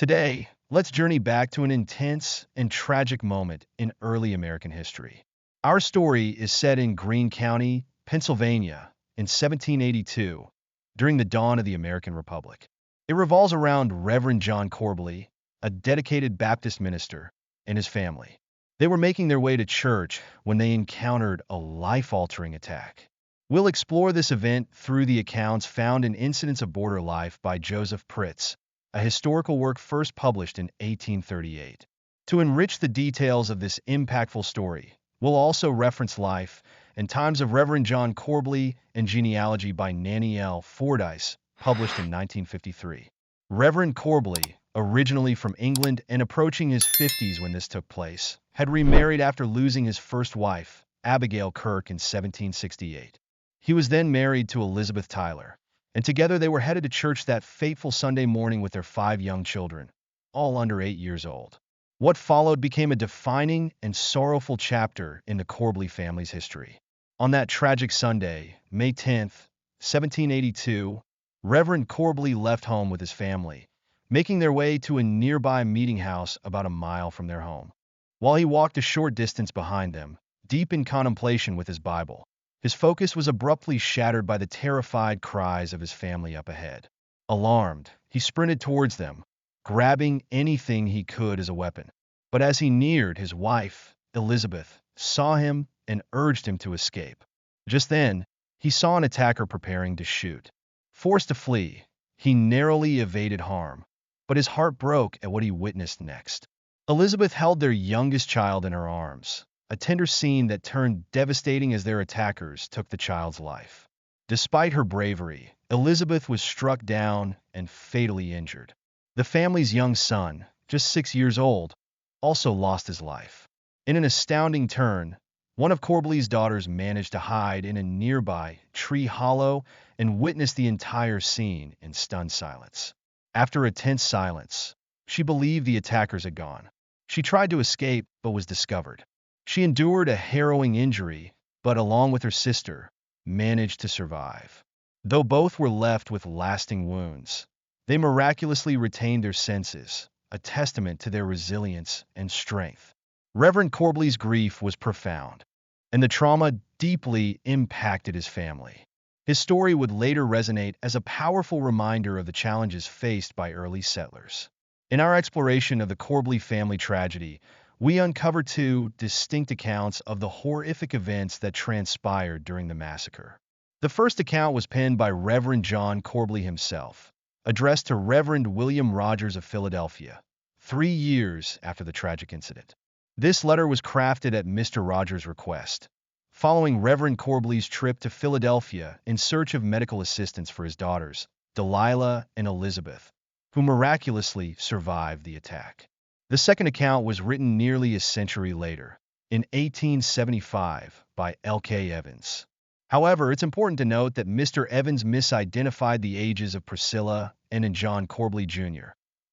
Today, let's journey back to an intense and tragic moment in early American history. Our story is set in Greene County, Pennsylvania, in 1782, during the dawn of the American Republic. It revolves around Reverend John Corbley, a dedicated Baptist minister, and his family. They were making their way to church when they encountered a life-altering attack. We'll explore this event through the accounts found in Incidents of Border Life by Joseph Pritz, a historical work first published in 1838. To enrich the details of this impactful story, we'll also reference Life and Times of Reverend John Corbley and Genealogy by Nannie L. Fordyce, published in 1953. Reverend Corbley, originally from England and approaching his 50s when this took place, had remarried after losing his first wife, Abigail Kirk, in 1768. He was then married to Elizabeth Tyler, and together they were headed to church that fateful Sunday morning with their 5 young children, all under 8 years old. What followed became a defining and sorrowful chapter in the Corbley family's history. On that tragic Sunday, May 10th, 1782, Reverend Corbley left home with his family, making their way to a nearby meeting house about a mile from their home. While he walked a short distance behind them, deep in contemplation with his Bible, his focus was abruptly shattered by the terrified cries of his family up ahead. Alarmed, he sprinted towards them, grabbing anything he could as a weapon. But as he neared, his wife, Elizabeth, saw him and urged him to escape. Just then, he saw an attacker preparing to shoot. Forced to flee, he narrowly evaded harm, but his heart broke at what he witnessed next. Elizabeth held their youngest child in her arms, a tender scene that turned devastating as their attackers took the child's life. Despite her bravery, Elizabeth was struck down and fatally injured. The family's young son, just 6 years old, also lost his life. In an astounding turn, one of Corbley's daughters managed to hide in a nearby tree hollow and witnessed the entire scene in stunned silence. After a tense silence, she believed the attackers had gone. She tried to escape but was discovered. She endured a harrowing injury, but along with her sister, managed to survive. Though both were left with lasting wounds, they miraculously retained their senses, a testament to their resilience and strength. Reverend Corbley's grief was profound, and the trauma deeply impacted his family. His story would later resonate as a powerful reminder of the challenges faced by early settlers. In our exploration of the Corbley family tragedy, we uncovered 2 distinct accounts of the horrific events that transpired during the massacre. The first account was penned by Reverend John Corbley himself, addressed to Reverend William Rogers of Philadelphia, 3 years after the tragic incident. This letter was crafted at Mr. Rogers' request, following Reverend Corbley's trip to Philadelphia in search of medical assistance for his daughters, Delilah and Elizabeth, who miraculously survived the attack. The second account was written nearly a century later, in 1875, by L.K. Evans. However, it's important to note that Mr. Evans misidentified the ages of Priscilla and John Corbley Jr.,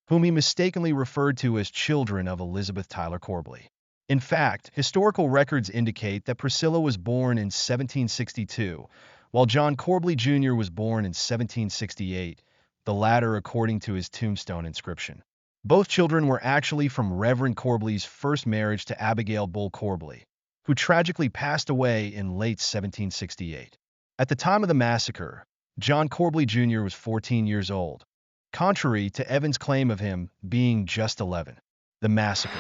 whom he mistakenly referred to as children of Elizabeth Tyler Corbley. In fact, historical records indicate that Priscilla was born in 1762, while John Corbley Jr. was born in 1768, the latter according to his tombstone inscription. Both children were actually from Reverend Corbley's first marriage to Abigail Bull Corbley, who tragically passed away in late 1768. At the time of the massacre, John Corbley Jr. was 14 years old, contrary to Evans' claim of him being just 11. The massacre.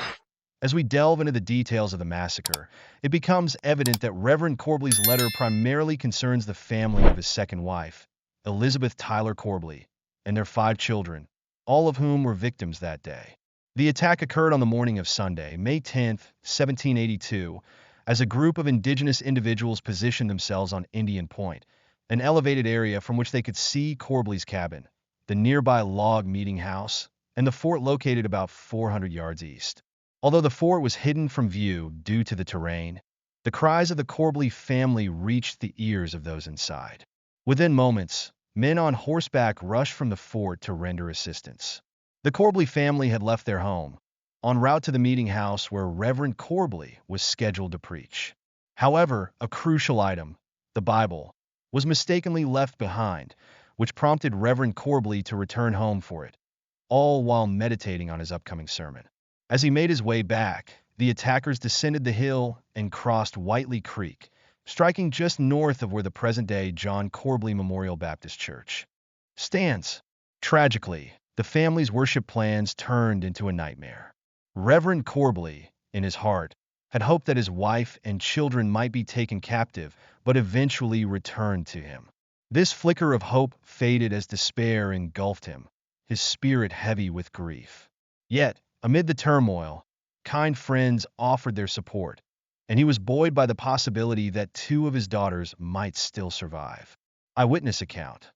As we delve into the details of the massacre, it becomes evident that Reverend Corbley's letter primarily concerns the family of his second wife, Elizabeth Tyler Corbley, and their 5 children, all of whom were victims that day. The attack occurred on the morning of Sunday, May 10, 1782, as a group of indigenous individuals positioned themselves on Indian Point, an elevated area from which they could see Corbley's cabin, the nearby log meeting house, and the fort located about 400 yards east. Although the fort was hidden from view due to the terrain, the cries of the Corbley family reached the ears of those inside. Within moments, men on horseback rushed from the fort to render assistance. The Corbley family had left their home, en route to the meeting house where Reverend Corbley was scheduled to preach. However, a crucial item, the Bible, was mistakenly left behind, which prompted Reverend Corbley to return home for it. all while meditating on his upcoming sermon. As he made his way back, the attackers descended the hill and crossed Whiteley Creek, striking just north of where the present-day John Corbley Memorial Baptist Church stands. Tragically, the family's worship plans turned into a nightmare. Reverend Corbley, in his heart, had hoped that his wife and children might be taken captive, but eventually returned to him. This flicker of hope faded as despair engulfed him, his spirit heavy with grief. Yet, amid the turmoil, kind friends offered their support, and he was buoyed by the possibility that two of his daughters might still survive. Eyewitness account.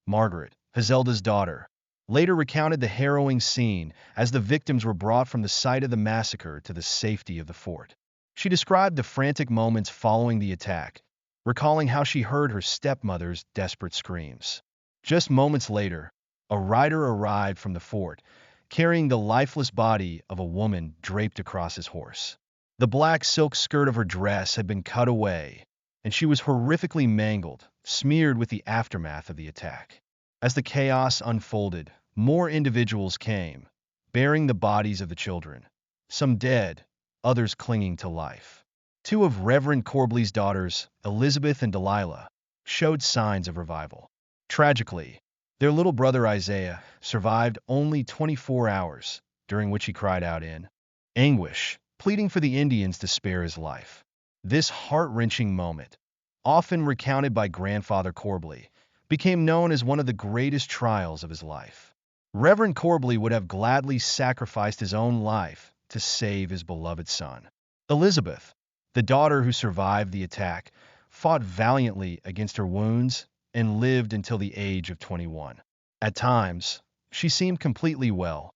Margaret, Hazelda's daughter, later recounted the harrowing scene as the victims were brought from the site of the massacre to the safety of the fort. She described the frantic moments following the attack, recalling how she heard her stepmother's desperate screams. Just moments later, a rider arrived from the fort, carrying the lifeless body of a woman draped across his horse. The black silk skirt of her dress had been cut away, and she was horrifically mangled, smeared with the aftermath of the attack. As the chaos unfolded, more individuals came, bearing the bodies of the children, some dead, others clinging to life. Two of Reverend Corbley's daughters, Elizabeth and Delilah, showed signs of revival. Tragically, their little brother Isaiah survived only 24 hours, during which he cried out in anguish, pleading for the Indians to spare his life. This heart-wrenching moment, often recounted by Grandfather Corbley, became known as one of the greatest trials of his life. Reverend Corbley would have gladly sacrificed his own life to save his beloved son. Elizabeth, the daughter who survived the attack, fought valiantly against her wounds and lived until the age of 21. At times, she seemed completely well,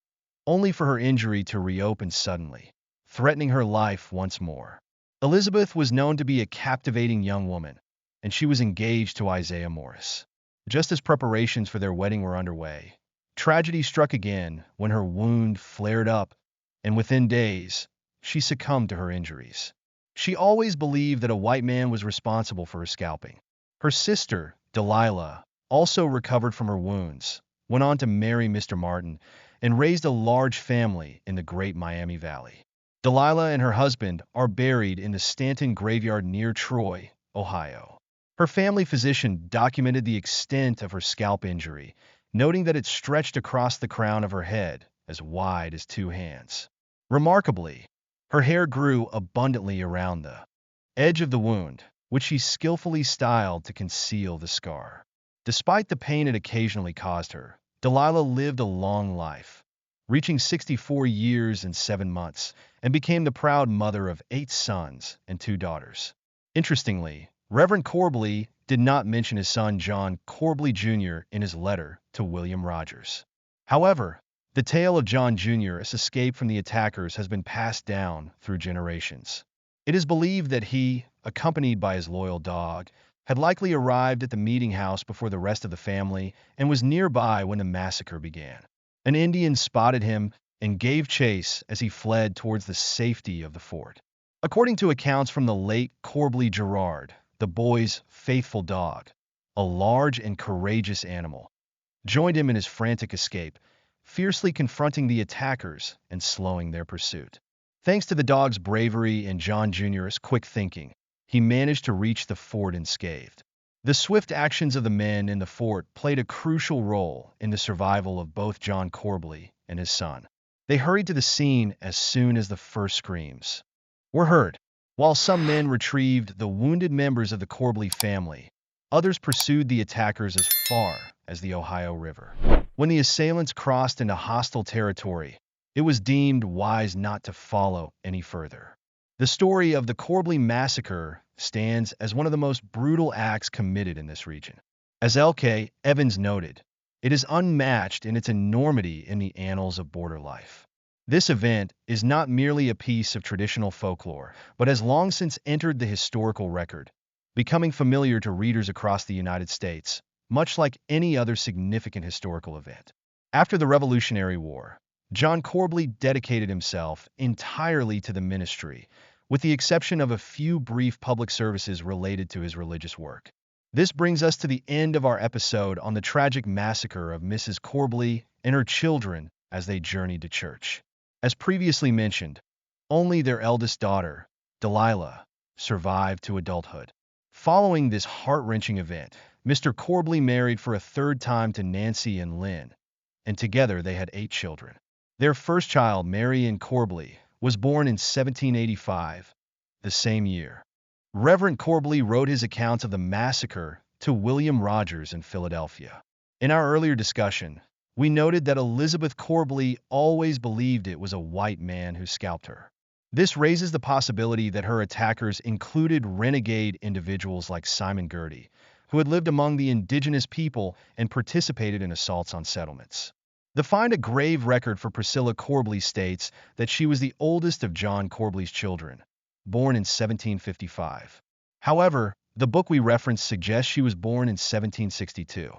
only for her injury to reopen suddenly, threatening her life once more. Elizabeth was known to be a captivating young woman, and she was engaged to Isaiah Morris. Just as preparations for their wedding were underway, tragedy struck again when her wound flared up, and within days, she succumbed to her injuries. She always believed that a white man was responsible for her scalping. Her sister, Delilah, also recovered from her wounds, went on to marry Mr. Martin, and raised a large family in the Great Miami Valley. Delilah and her husband are buried in the Stanton graveyard near Troy, Ohio. Her family physician documented the extent of her scalp injury, noting that it stretched across the crown of her head as wide as two hands. Remarkably, her hair grew abundantly around the edge of the wound, which she skillfully styled to conceal the scar. Despite the pain it occasionally caused her, Delilah lived a long life, reaching 64 years and 7 months, and became the proud mother of 8 sons and 2 daughters. Interestingly, Reverend Corbley did not mention his son John Corbley Jr. in his letter to William Rogers. However, the tale of John Jr.'s escape from the attackers has been passed down through generations. It is believed that he, accompanied by his loyal dog, had likely arrived at the meeting house before the rest of the family and was nearby when the massacre began. An Indian spotted him and gave chase as he fled towards the safety of the fort. According to accounts from the late Corbley Gerard, the boy's faithful dog, a large and courageous animal, joined him in his frantic escape, fiercely confronting the attackers and slowing their pursuit. Thanks to the dog's bravery and John Jr.'s quick thinking, he managed to reach the fort unscathed. The swift actions of the men in the fort played a crucial role in the survival of both John Corbley and his son. They hurried to the scene as soon as the first screams were heard. While some men retrieved the wounded members of the Corbley family, others pursued the attackers as far as the Ohio River. When the assailants crossed into hostile territory, it was deemed wise not to follow any further. The story of the Corbley Massacre stands as one of the most brutal acts committed in this region. As L.K. Evans noted, it is unmatched in its enormity in the annals of border life. This event is not merely a piece of traditional folklore, but has long since entered the historical record, becoming familiar to readers across the United States, much like any other significant historical event. After the Revolutionary War, John Corbley dedicated himself entirely to the ministry, with the exception of a few brief public services related to his religious work. This brings us to the end of our episode on the tragic massacre of Mrs. Corbley and her children as they journeyed to church. As previously mentioned, only their eldest daughter, Delilah, survived to adulthood. Following this heart-wrenching event, Mr. Corbley married for a third time to Nancy and Lynn, and together they had 8 children. Their first child, Mary Ann Corbley, was born in 1785, the same year. Reverend Corbley wrote his accounts of the massacre to William Rogers in Philadelphia. In our earlier discussion, we noted that Elizabeth Corbley always believed it was a white man who scalped her. This raises the possibility that her attackers included renegade individuals like Simon Girty, who had lived among the indigenous people and participated in assaults on settlements. The Find a Grave record for Priscilla Corbley states that she was the oldest of John Corbley's children, born in 1755. However, the book we referenced suggests she was born in 1762.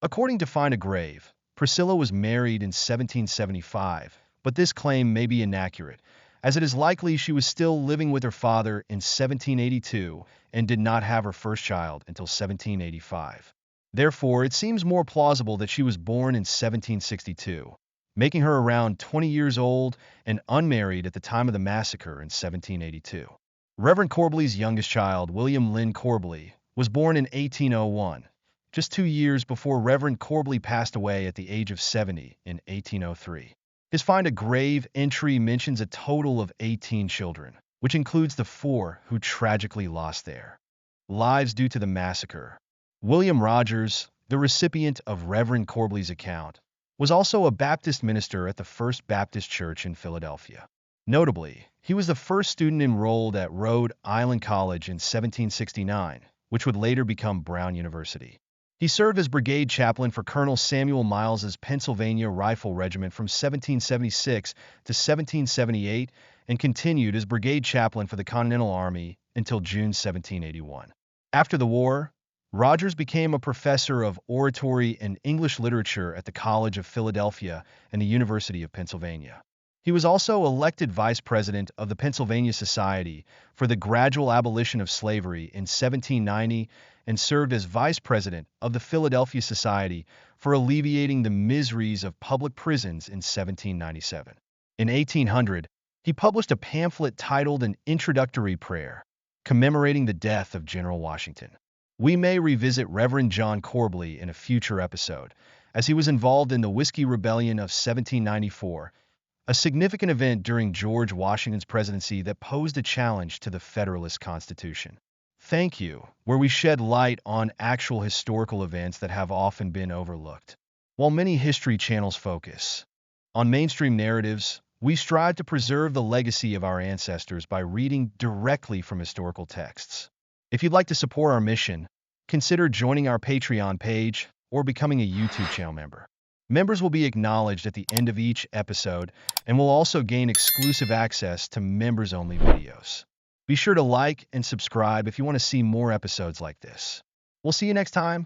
According to Find a Grave, Priscilla was married in 1775, but this claim may be inaccurate, as it is likely she was still living with her father in 1782 and did not have her first child until 1785. Therefore, it seems more plausible that she was born in 1762, making her around 20 years old and unmarried at the time of the massacre in 1782. Reverend Corbley's youngest child, William Lynn Corbley, was born in 1801, just 2 years before Reverend Corbley passed away at the age of 70 in 1803. His Find a Grave entry mentions a total of 18 children, which includes the 4 who tragically lost their lives due to the massacre. William Rogers, the recipient of Reverend Corbley's account, was also a Baptist minister at the First Baptist Church in Philadelphia. Notably, he was the first student enrolled at Rhode Island College in 1769, which would later become Brown University. He served as brigade chaplain for Colonel Samuel Miles's Pennsylvania Rifle Regiment from 1776 to 1778 and continued as brigade chaplain for the Continental Army until June 1781. After the war, Rogers became a professor of oratory and English literature at the College of Philadelphia and the University of Pennsylvania. He was also elected vice president of the Pennsylvania Society for the Gradual Abolition of Slavery in 1790 and served as vice president of the Philadelphia Society for Alleviating the Miseries of Public Prisons in 1797. In 1800, he published a pamphlet titled An Introductory Prayer, commemorating the death of General Washington. We may revisit Reverend John Corbley in a future episode, as he was involved in the Whiskey Rebellion of 1794, a significant event during George Washington's presidency that posed a challenge to the Federalist Constitution. Thank You, where we shed light on actual historical events that have often been overlooked. While many history channels focus on mainstream narratives, we strive to preserve the legacy of our ancestors by reading directly from historical texts. If you'd like to support our mission, consider joining our Patreon page or becoming a YouTube channel member. Members will be acknowledged at the end of each episode and will also gain exclusive access to members-only videos. Be sure to like and subscribe if you want to see more episodes like this. We'll see you next time.